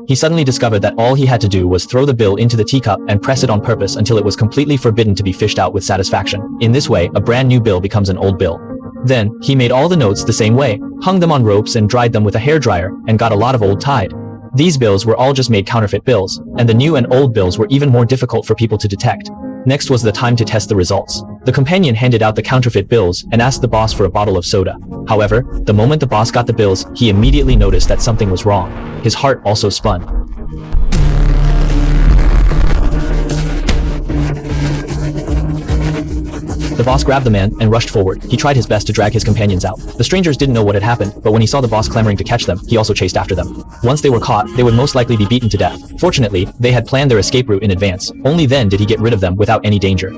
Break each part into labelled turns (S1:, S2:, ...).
S1: He suddenly discovered that all he had to do was throw the bill into the teacup and press it on purpose until it was completely forbidden to be fished out with satisfaction. In this way, a brand new bill becomes an old bill. Then, he made all the notes the same way, hung them on ropes and dried them with a hairdryer, and got a lot of old tide. These bills were all just made counterfeit bills, and the new and old bills were even more difficult for people to detect. Next was the time to test the results. The companion handed out the counterfeit bills and asked the boss for a bottle of soda. However, the moment the boss got the bills, he immediately noticed that something was wrong. His heart also spun. The boss grabbed the man and rushed forward. He tried his best to drag his companions out. The strangers didn't know what had happened, but when he saw the boss clamoring to catch them, he also chased after them. Once they were caught, they would most likely be beaten to death. Fortunately, they had planned their escape route in advance. Only then did he get rid of them without any danger.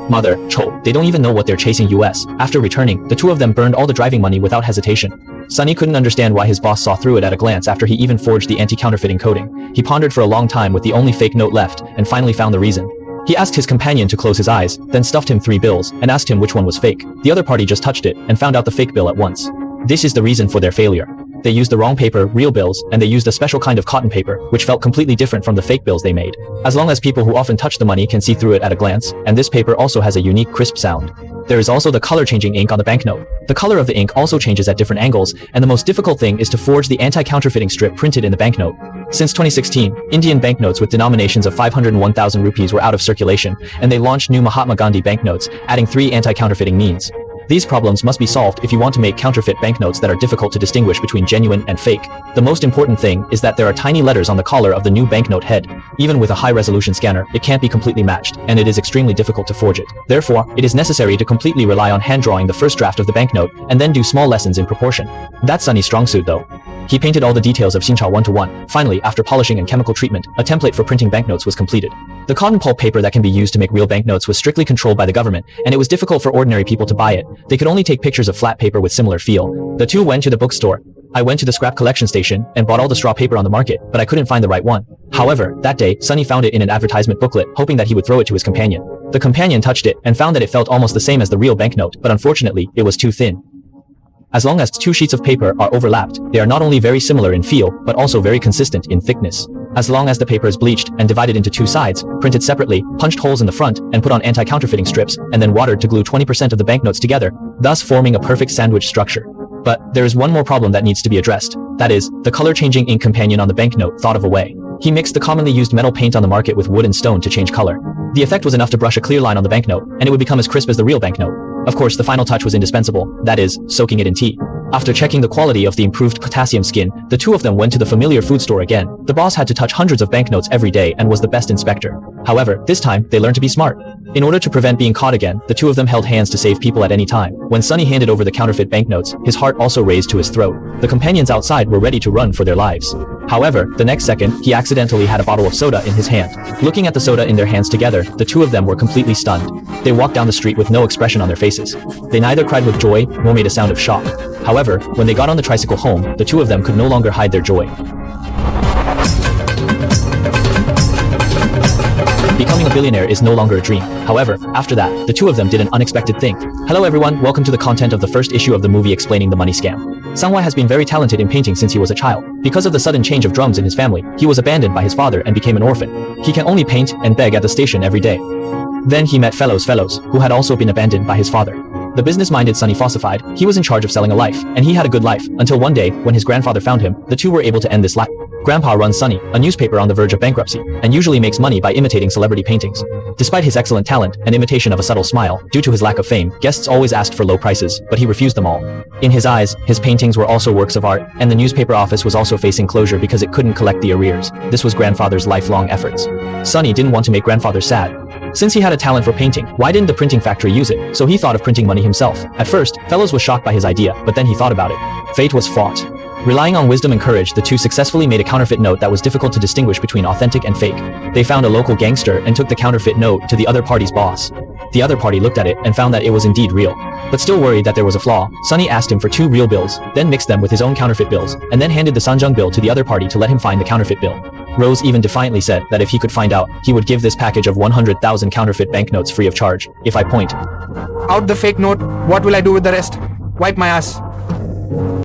S1: Mother, Cho, they don't even know what they're chasing us. After returning, the two of them burned all the driving money without hesitation. Sunny couldn't understand why his boss saw through it at a glance after he even forged the anti-counterfeiting coding. He pondered for a long time with the only fake note left, and finally found the reason. He asked his companion to close his eyes, then stuffed him 3 bills, and asked him which one was fake. The other party just touched it, and found out the fake bill at once. This is the reason for their failure. They used the wrong paper, real bills, and they used a special kind of cotton paper, which felt completely different from the fake bills they made. As long as people who often touch the money can see through it at a glance, and this paper also has a unique crisp sound. There is also the color-changing ink on the banknote. The color of the ink also changes at different angles, and the most difficult thing is to forge the anti-counterfeiting strip printed in the banknote. Since 2016, Indian banknotes with denominations of 500 and 1,000 rupees were out of circulation, and they launched new Mahatma Gandhi banknotes, adding 3 anti-counterfeiting means. These problems must be solved if you want to make counterfeit banknotes that are difficult to distinguish between genuine and fake. The most important thing is that there are tiny letters on the collar of the new banknote head. Even with a high-resolution scanner, it can't be completely matched, and it is extremely difficult to forge it. Therefore, it is necessary to completely rely on hand-drawing the first draft of the banknote, and then do small lessons in proportion. That's Sunny's strong suit though. He painted all the details of Xinchao 1:1. Finally, after polishing and chemical treatment, a template for printing banknotes was completed. The cotton pulp paper that can be used to make real banknotes was strictly controlled by the government, and it was difficult for ordinary people to buy it. They could only take pictures of flat paper with similar feel. The two went to the bookstore. I went to the scrap collection station and bought all the straw paper on the market, but I couldn't find the right one. However, that day, Sunny found it in an advertisement booklet, hoping that he would throw it to his companion. The companion touched it and found that it felt almost the same as the real banknote, but unfortunately, it was too thin. As long as 2 sheets of paper are overlapped, they are not only very similar in feel, but also very consistent in thickness. As long as the paper is bleached and divided into 2 sides, printed separately, punched holes in the front, and put on anti-counterfeiting strips, and then watered to glue 20% of the banknotes together, thus forming a perfect sandwich structure. But there is one more problem that needs to be addressed. That is, the color-changing ink companion on the banknote thought of a way. He mixed the commonly used metal paint on the market with wood and stone to change color. The effect was enough to brush a clear line on the banknote, and it would become as crisp as the real banknote. Of course, the final touch was indispensable, that is, soaking it in tea. After checking the quality of the improved potassium skin, the two of them went to the familiar food store again. The boss had to touch hundreds of banknotes every day and was the best inspector. However, this time, they learned to be smart. In order to prevent being caught again, the two of them held hands to save people at any time. When Sunny handed over the counterfeit banknotes, his heart also raised to his throat. The companions outside were ready to run for their lives. However, the next second, he accidentally had a bottle of soda in his hand. Looking at the soda in their hands together, the two of them were completely stunned. They walked down the street with no expression on their faces. They neither cried with joy, nor made a sound of shock. However, when they got on the tricycle home, the two of them could no longer hide their joy. Becoming a billionaire is no longer a dream. However, after that, the two of them did an unexpected thing. Hello everyone, welcome to the content of the first issue of the movie explaining the money scam. Sangwai has been very talented in painting since he was a child. Because of the sudden change of drums in his family, he was abandoned by his father and became an orphan. He can only paint and beg at the station every day. Then he met fellows, who had also been abandoned by his father. The business-minded Sunny falsified, he was in charge of selling a life, and he had a good life, until one day, when his grandfather found him, the two were able to end this life. Grandpa runs Sunny, a newspaper on the verge of bankruptcy, and usually makes money by imitating celebrity paintings. Despite his excellent talent and imitation of a subtle smile, due to his lack of fame, guests always asked for low prices, but he refused them all. In his eyes, his paintings were also works of art, and the newspaper office was also facing closure because it couldn't collect the arrears. This was grandfather's lifelong efforts. Sunny didn't want to make grandfather sad. Since he had a talent for painting, why didn't the printing factory use it? So he thought of printing money himself. At first, Fellows was shocked by his idea, but then he thought about it. Fate was fought. Relying on wisdom and courage, the two successfully made a counterfeit note that was difficult to distinguish between authentic and fake. They found a local gangster and took the counterfeit note to the other party's boss. The other party looked at it and found that it was indeed real. But still worried that there was a flaw, Sunny asked him for 2 real bills, then mixed them with his own counterfeit bills, and then handed the Sanjung bill to the other party to let him find the counterfeit bill. Rose even defiantly said that if he could find out, he would give this package of 100,000 counterfeit banknotes free of charge. If I point
S2: out the fake note, what will I do with the rest? Wipe my ass.